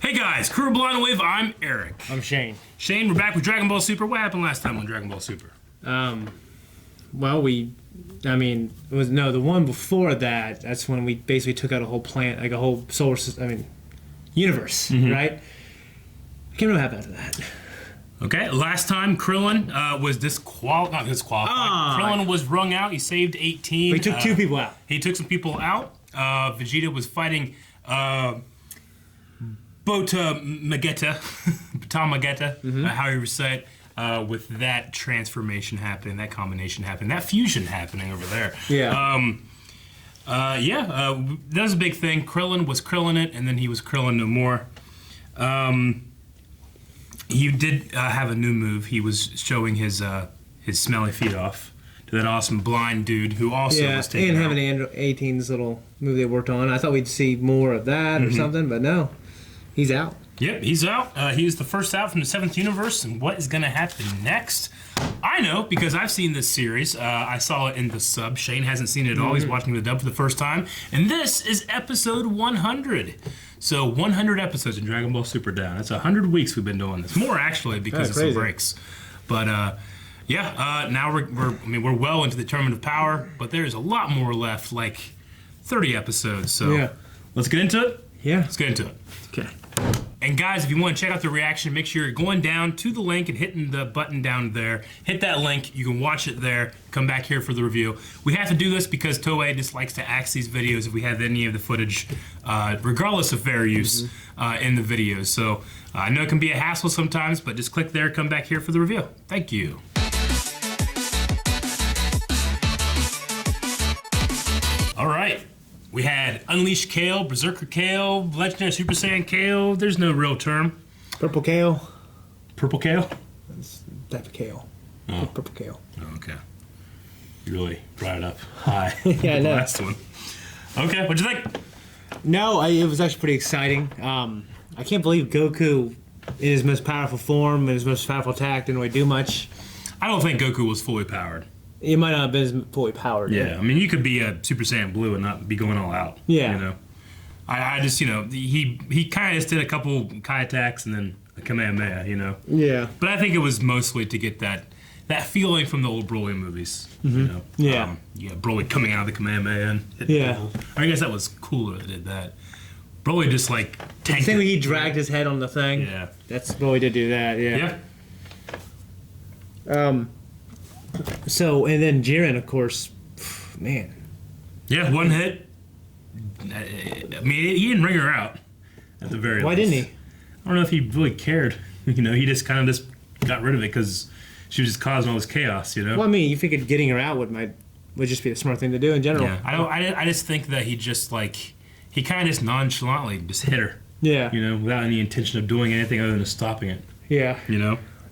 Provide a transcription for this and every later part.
Hey guys, Kuro Blind Wave, I'm Eric. I'm Shane. Shane, we're back with Dragon Ball Super. What happened last time on Dragon Ball Super? Well, it was the one before that. That's when we basically took out a whole planet, like a whole solar system. Universe, right? I can't remember what happened after that. Okay, last time Krillin was not disqualified. Krillin was wrung out. He saved 18. But he took two people out. He took some people out. Vegeta was fighting Bota Magetta, however you say it, with that transformation happening, that combination happening, that fusion happening over there. Yeah. That was a big thing. Krillin was Krillin it, and then he was Krillin no more. He did have a new move. He was showing his smelly feet off to that awesome blind dude who also was taken out. And having 18's little move they worked on. I thought we'd see more of that or something, but no. He's out. Yep, he's out. He is the first out from the 7th universe, and what is going to happen next? I know, because I've seen this series. I saw it in the sub. Shane hasn't seen it at all. He's watching the dub for the first time. And this is episode 100. So 100 episodes in Dragon Ball Super down. That's 100 weeks we've been doing this. More, actually, because of some breaks. But, now we're well into the Tournament of Power, but there's a lot more left, like 30 episodes. So let's get into it? Yeah. Let's get into it. Okay. And guys, if you want to check out the reaction, make sure you're going down to the link and hitting the button down there. Hit that link. You can watch it there. Come back here for the review. We have to do this because Toei just likes to axe these videos if we have any of the footage, regardless of fair use, in the videos. So I know it can be a hassle sometimes, but just click there. Come back here for the review. Thank you. All right. We had Unleashed Kale, Berserker Kale, Legendary Super Saiyan Kale. There's no real term. Purple kale. Purple Kale? That's type of kale. Oh. Purple kale. Oh, okay. You really brought it up high. Yeah, I know. The last one. Okay, what'd you think? No, it was actually pretty exciting. I can't believe Goku, in his most powerful form, and his most powerful attack, didn't really do much. I don't think Goku was fully powered. He might not have been fully powered. Yeah, I mean, you could be a Super Saiyan Blue and not be going all out. Yeah. You know? I just, he kind of just did a couple Kai attacks and then a Kamehameha, Yeah. But I think it was mostly to get that feeling from the old Broly movies, Yeah. Broly coming out of the Kamehameha and hitting people. I guess that was cooler that did that. Broly just, tanked the thing when he dragged his head on the thing? Yeah. That's Broly did do that, yeah. Yeah. So, and then Jiren, of course, man. Yeah, one hit. I mean, he didn't ring her out at the very least. Why didn't he? I don't know if he really cared. He just kind of just got rid of it because she was just causing all this chaos, Well, I mean, you figured getting her out would just be the smart thing to do in general. Yeah, I just think that he just, he kind of just nonchalantly just hit her. Yeah. Without any intention of doing anything other than stopping it. Yeah.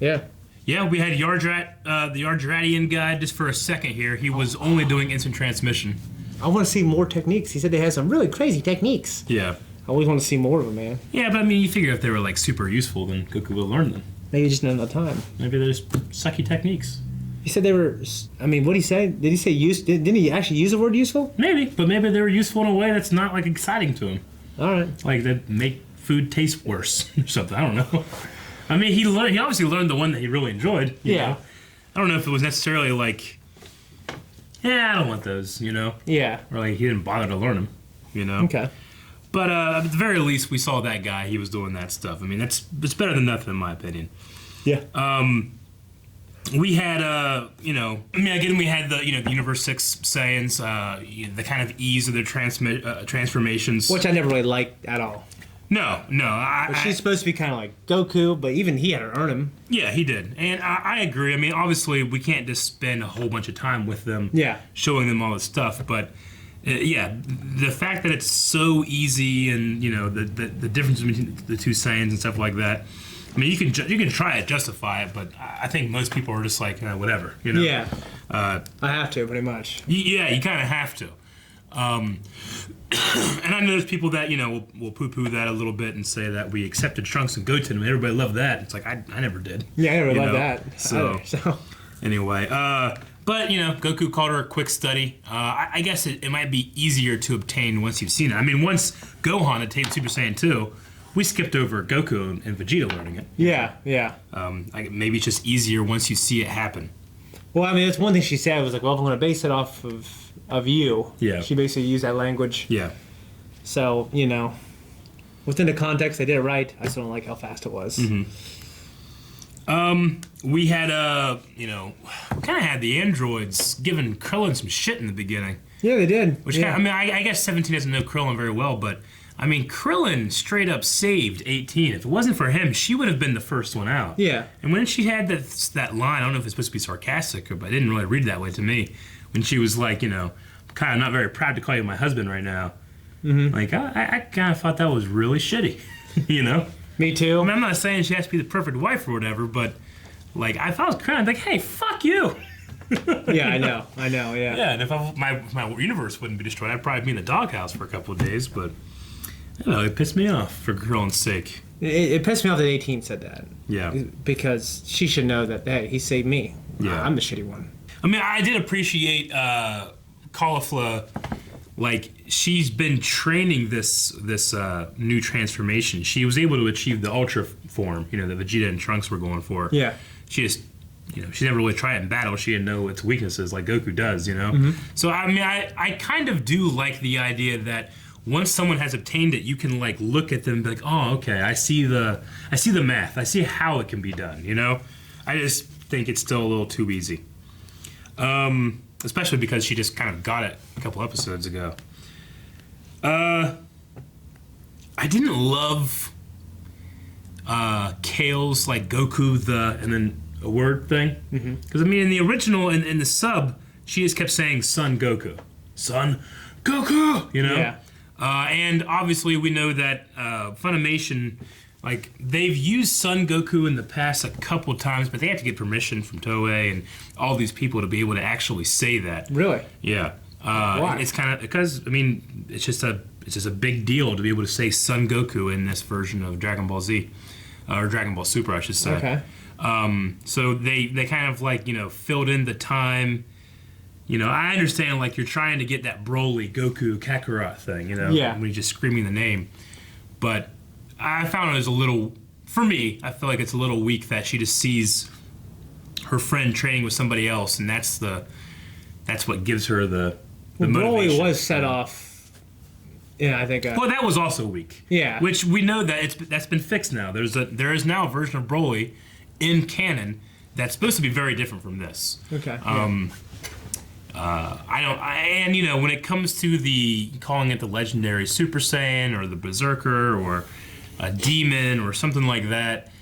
Yeah. Yeah, we had Yardrat, the Yardratian guy, just for a second here. He was only doing instant transmission. I want to see more techniques. He said they had some really crazy techniques. Yeah. I always want to see more of them, man. Yeah, but I mean, you figure if they were, super useful, then Goku would have learned them. Maybe just not enough time. Maybe they're just sucky techniques. He said they were, I mean, what did he say? Did he say use? Didn't he actually use the word useful? Maybe, but maybe they were useful in a way that's not, exciting to him. All right. Like, that make food taste worse or something. I don't know. I mean, he obviously learned the one that he really enjoyed. You know? I don't know if it was necessarily I don't want those, Yeah. Or he didn't bother to learn them, Okay. But at the very least, we saw that guy. He was doing that stuff. I mean, it's better than nothing in my opinion. Yeah. We had, again, we had the, the Universe 6 Saiyans, the kind of ease of their transformations. Which I never really liked at all. No. She's supposed to be kind of like Goku, but even he had to earn him. Yeah, he did. And I agree. I mean, obviously, we can't just spend a whole bunch of time with them showing them all this stuff. But, the fact that it's so easy and, the difference between the two Saiyans and stuff like that, I mean, you can try to justify it, but I think most people are just whatever, Yeah. I have to, pretty much. Yeah, you kind of have to. And I know there's people that, will poo-poo that a little bit and say that we accepted Trunks and Goten and everybody loved that. It's like, I never did. Yeah, I never loved that. So, anyway, but, Goku called her a quick study. I guess it might be easier to obtain once you've seen it. I mean, once Gohan attained Super Saiyan 2, we skipped over Goku and Vegeta learning it. Yeah, yeah. Maybe it's just easier once you see it happen. Well, I mean, that's one thing she said was like, well, if I'm going to base it off of you. Yeah. She basically used that language. Yeah. So, you know, within the context, they did it right. I still don't like how fast it was. Mm-hmm. We had, we kind of had the androids giving Krillin some shit in the beginning. Yeah, they did. Which yeah. I guess 17 doesn't know Krillin very well, but I mean, Krillin straight up saved 18. If it wasn't for him, she would have been the first one out. Yeah. And when she had that line, I don't know if it's supposed to be sarcastic, but I didn't really read it that way to me. When she was like, kind of not very proud to call you my husband right now. Mm-hmm. Like, I kind of thought that was really shitty, Me too. I mean, I'm not saying she has to be the perfect wife or whatever, but like, if I was Krillin, like, hey, fuck you. Yeah, I know, yeah. Yeah, and if my universe wouldn't be destroyed, I'd probably be in the doghouse for a couple of days, but I don't know, it pissed me off for Krillin's sake. It pissed me off that 18 said that. Yeah. Because she should know that, hey, he saved me. Yeah. I'm the shitty one. I mean, I did appreciate Caulifla, like, she's been training this new transformation. She was able to achieve the Ultra form, that Vegeta and Trunks were going for. Yeah. She just... she never really tried it in battle. She didn't know its weaknesses like Goku does, Mm-hmm. So, I mean, I kind of do like the idea that once someone has obtained it, you can, like, look at them and be like, oh, okay, I see the math. I see how it can be done, I just think it's still a little too easy. Especially because she just kind of got it a couple episodes ago. I didn't love Kale's, like, Goku and then a word thing. Because, I mean, in the original, in the sub, she just kept saying Son Goku. Son Goku! Yeah. And obviously we know that Funimation, like, they've used Son Goku in the past a couple times, but they have to get permission from Toei and all these people to be able to actually say that. Really? Yeah. Why? It's kind of because, I mean, it's just a big deal to be able to say Son Goku in this version of Dragon Ball Z, or Dragon Ball Super, I should say. Okay. So they kind of, like, filled in the time. I understand, like, you're trying to get that Broly, Goku, Kakarot thing, Yeah. when you're just screaming the name. But I found it as a little, for me, I feel like it's a little weak that she just sees her friend training with somebody else, and that's what gives her the motivation. Broly was set off. Yeah, I think. Well, that was also weak. Yeah. Which we know that that's been fixed now. There is now a version of Broly in canon that's supposed to be very different from this. Okay. When it comes to calling it the legendary Super Saiyan or the Berserker or a demon or something like that,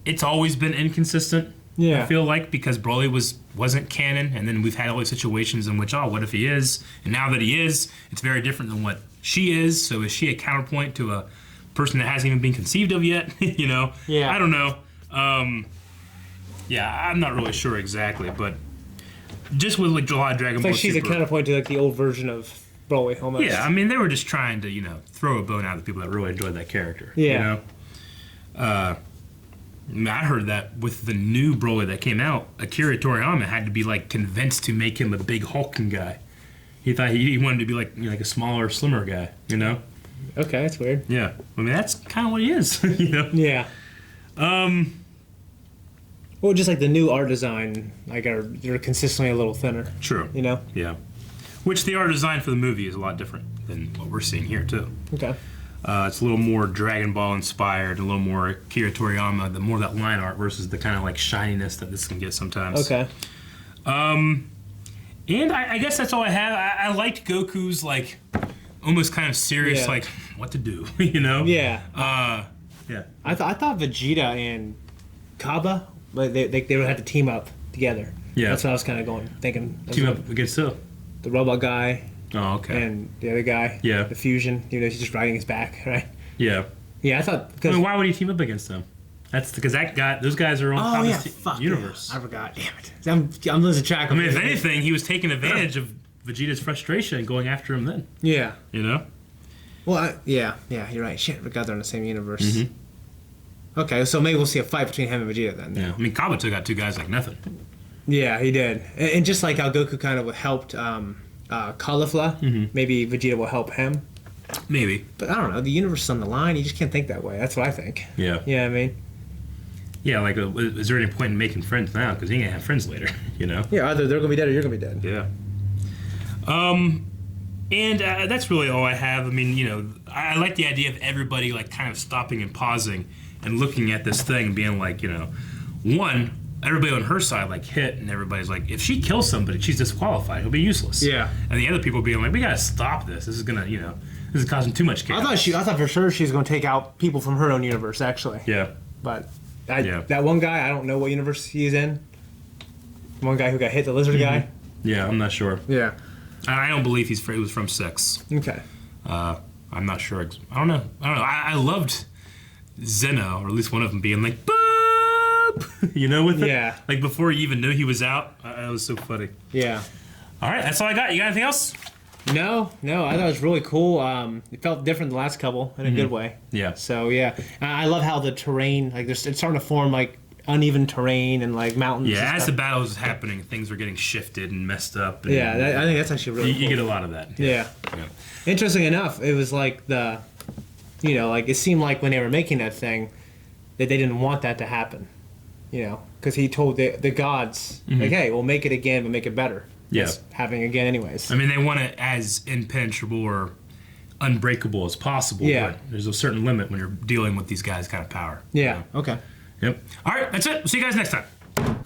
it's always been inconsistent. Yeah. I feel like, because Broly wasn't canon, and then we've had all these situations in which, what if he is? And now that he is, it's very different than what she is. So is she a counterpoint to a person that hasn't even been conceived of yet? Yeah. I don't know. I'm not really sure exactly, but just with, like, July Dragon Ball It's like she's Super, a counterpoint to, like, the old version of Broly almost. yeah, I mean, they were just trying to, throw a bone out at the people that really enjoyed that character. Yeah. I heard that with the new Broly that came out, Akira Toriyama had to be, like, convinced to make him a big hulking guy. He thought he wanted to be like a smaller, slimmer guy. Okay, that's weird. Yeah, I mean, that's kind of what he is. Yeah. Well, just like the new art design, like, they're consistently a little thinner. True. Yeah. Which the art design for the movie is a lot different than what we're seeing here too. Okay. It's a little more Dragon Ball inspired, a little more Akira Toriyama, the more that line art versus the kind of, like, shininess that this can get sometimes. Okay. And I guess that's all I have. I liked Goku's, like, almost kind of serious, Yeah. like, what to do, Yeah. Yeah. I thought Vegeta and Kaba, like, they would have to team up together. Yeah. That's what I was kind of thinking. Team up against who? The robot guy Oh, okay. and the other guy. Yeah. The fusion. He's just riding his back, right? Yeah. Yeah, I thought I because. mean, why would he team up against them? That's because those guys are on top of the fuck universe. Yeah. I forgot. Damn it. I'm losing track of I mean, if anything, he was taking advantage of Vegeta's frustration and going after him then. Yeah. Well, yeah, you're right. Shit, we got there in the same universe. Mm-hmm. Okay, so maybe we'll see a fight between him and Vegeta then. Yeah. I mean, Kaba took out two guys like nothing. Yeah, he did. And just like how Goku kind of helped Caulifla, maybe Vegeta will help him. Maybe. But I don't know. The universe is on the line. You just can't think that way. That's what I think. Yeah. Yeah, I mean. Yeah, like, is there any point in making friends now? Because you ain't gonna have friends later, you know? Yeah, either they're gonna be dead or you're gonna be dead. Yeah. And that's really all I have. I mean, you know, I like the idea of everybody, like, kind of stopping and pausing and looking at this thing and being like, you know, one, everybody on her side, like, hit, and everybody's like, if she kills somebody, she's disqualified. It'll be useless. Yeah. And the other people being like, we gotta stop this. This is gonna, you know, this is causing too much chaos. I thought for sure she was gonna take out people from her own universe, actually. Yeah. But that one guy, I don't know what universe he's in. One guy who got hit, the lizard guy. Yeah, I'm not sure. Yeah. I don't believe he was from 6. Okay. I'm not sure. I don't know. I loved Zeno, or at least one of them being like, boop! You know, with it? Yeah. Like, before you even knew he was out. It was so funny. Yeah. All right, that's all I got. You got anything else? No. I thought it was really cool. It felt different than the last couple in a good way. Yeah. So, yeah. I love how the terrain, like, it's starting to form, like, uneven terrain and, like, mountains. Yeah, as the battle is happening, things are getting shifted and messed up. And Yeah, I think that's actually really cool. You get a lot of that. Yeah. Yeah. Interesting enough, it was like you know, like, it seemed like when they were making that thing that they didn't want that to happen. You know, because he told the gods, like, hey, we'll make it again, but make it better. Yeah. It's happening again anyways. I mean, they want it as impenetrable or unbreakable as possible, Yeah. but there's a certain limit when you're dealing with these guys' kind of power. Yeah, okay. Yep. All right, that's it. We'll see you guys next time.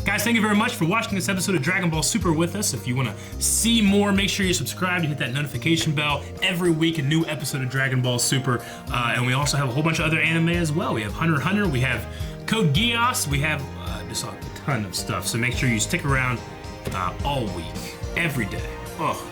Guys, thank you very much for watching this episode of Dragon Ball Super with us. If you want to see more, make sure you subscribe and hit that notification bell. Every week, a new episode of Dragon Ball Super. And we also have a whole bunch of other anime as well. We have Hunter x Hunter, we have Code Geass, we have just a ton of stuff. So make sure you stick around all week, every day. Oh.